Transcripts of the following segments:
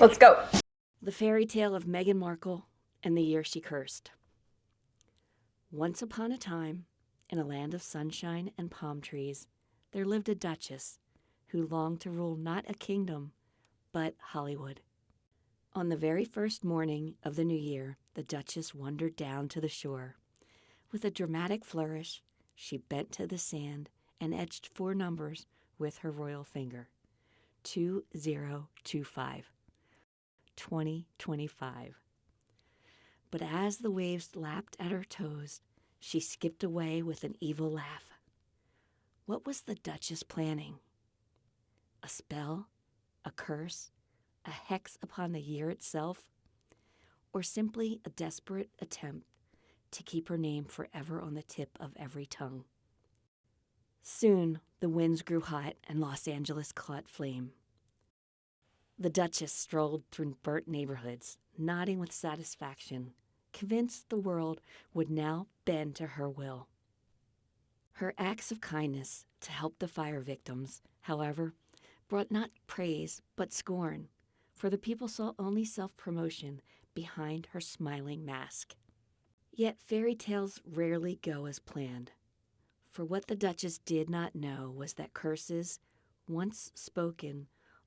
Let's go. The fairy tale of Meghan Markle and the year she cursed. Once upon a time, in a land of sunshine and palm trees, there lived a duchess who longed to rule not a kingdom, but Hollywood. On the very first morning of the new year, the Duchess wandered down to the shore. With a dramatic flourish, she bent to the sand and etched 4 numbers with her royal finger. 2025. 2025. But as the waves lapped at her toes, she skipped away with an evil laugh. What was the Duchess planning? A spell? A curse? A hex upon the year itself? Or simply a desperate attempt to keep her name forever on the tip of every tongue? Soon the winds grew hot and Los Angeles caught flame. The Duchess strolled through burnt neighborhoods, nodding with satisfaction, convinced the world would now bend to her will. Her acts of kindness to help the fire victims, however, brought not praise but scorn, for the people saw only self-promotion behind her smiling mask. Yet fairy tales rarely go as planned, for what the Duchess did not know was that curses, once spoken,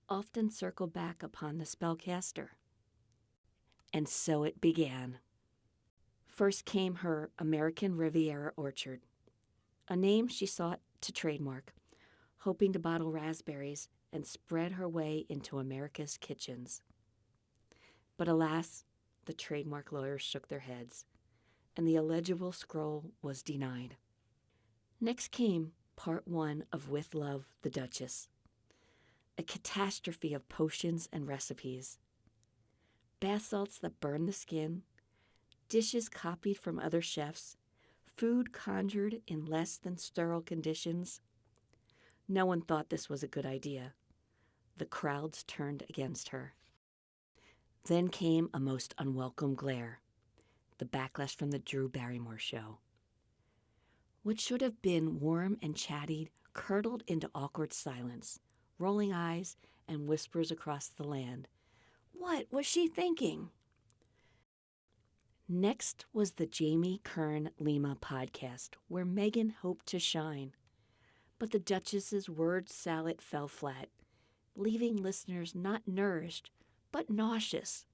often circle back upon the spellcaster. And so it began. First came her American Riviera orchard, a name she sought to trademark, hoping to bottle raspberries and spread her way into America's kitchens. But alas, the trademark lawyers shook their heads, and the illegible scroll was denied. Next came part 1 of With Love, the Duchess, a catastrophe of potions and recipes. Bath salts that burn the skin, dishes copied from other chefs, food conjured in less than sterile conditions. No one thought this was a good idea. The crowds turned against her. Then came a most unwelcome glare, the backlash from the Drew Barrymore show. What should have been warm and chatty curdled into awkward silence, rolling eyes and whispers across the land. What was she thinking? Next was the Jamie Kern Lima podcast, where Meghan hoped to shine. But the Duchess's word salad fell flat, leaving listeners not nourished, but nauseous.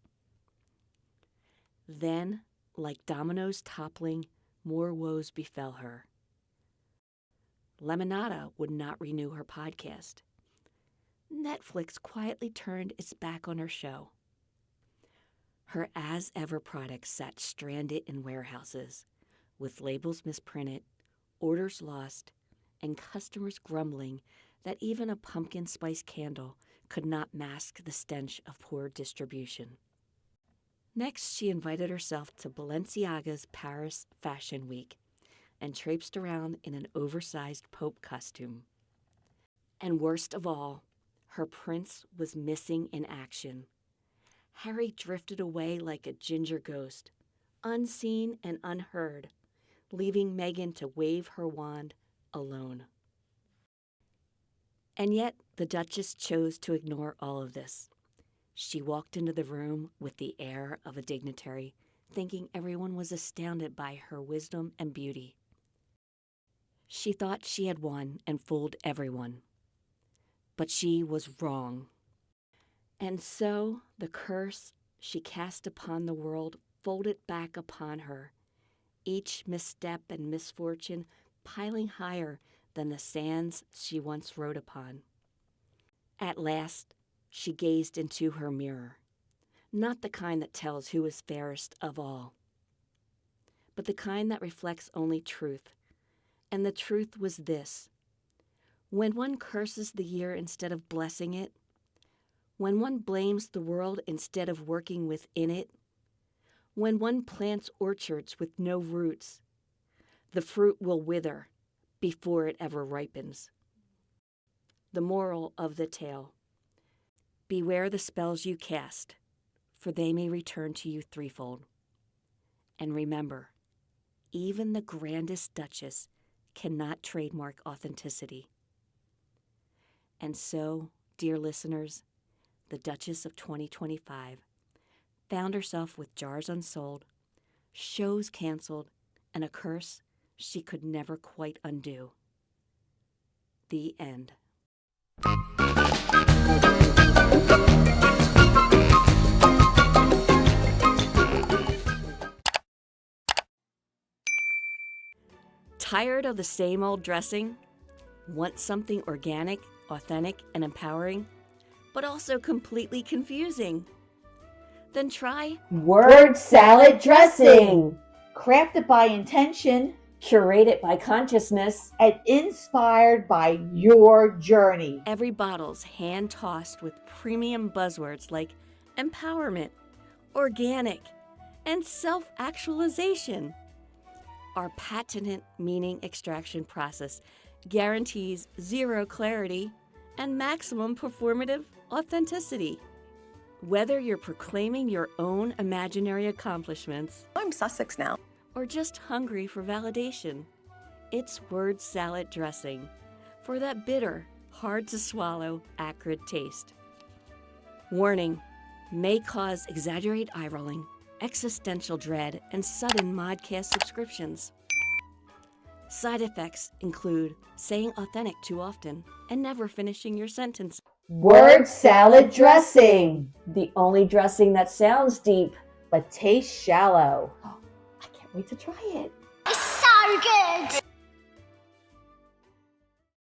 Then, like dominoes toppling, more woes befell her. Lemonada would not renew her podcast. Netflix quietly turned its back on her show. Her as-ever products sat stranded in warehouses, with labels misprinted, orders lost, and customers grumbling that even a pumpkin spice candle could not mask the stench of poor distribution. Next, she invited herself to Balenciaga's Paris Fashion Week and traipsed around in an oversized Pope costume. And worst of all, her prince was missing in action. Harry drifted away like a ginger ghost, unseen and unheard, leaving Meghan to wave her wand alone. And yet, the Duchess chose to ignore all of this. She walked into the room with the air of a dignitary, thinking everyone was astounded by her wisdom and beauty. She thought she had won and fooled everyone. But she was wrong. And so the curse she cast upon the world folded back upon her, each misstep and misfortune piling higher than the sands she once rode upon. At last, she gazed into her mirror, not the kind that tells who is fairest of all, but the kind that reflects only truth. And the truth was this: when one curses the year instead of blessing it, when one blames the world instead of working within it, when one plants orchards with no roots, the fruit will wither before it ever ripens. The moral of the tale: beware the spells you cast, for they may return to you threefold. And remember, even the grandest Duchess cannot trademark authenticity. And so, dear listeners, the Duchess of 2025, found herself with jars unsold, shows canceled, and a curse she could never quite undo. The end. Tired of the same old dressing? Want something organic, authentic, and empowering, but also completely confusing? Then try Word salad dressing, crafted by intention, curated by consciousness, and inspired by your journey. Every bottle's hand-tossed with premium buzzwords like empowerment, organic, and self-actualization. Our patented meaning extraction process guarantees zero clarity and maximum performative authenticity. Whether you're proclaiming your own imaginary accomplishments, I'm Sussex now, or just hungry for validation, it's word salad dressing for that bitter, hard-to-swallow, acrid taste. Warning: may cause exaggerated eye-rolling, existential dread, and sudden modcast subscriptions. Side effects include saying authentic too often and never finishing your sentence. Word salad dressing, the only dressing that sounds deep but tastes shallow. I can't wait to try it. It's so good!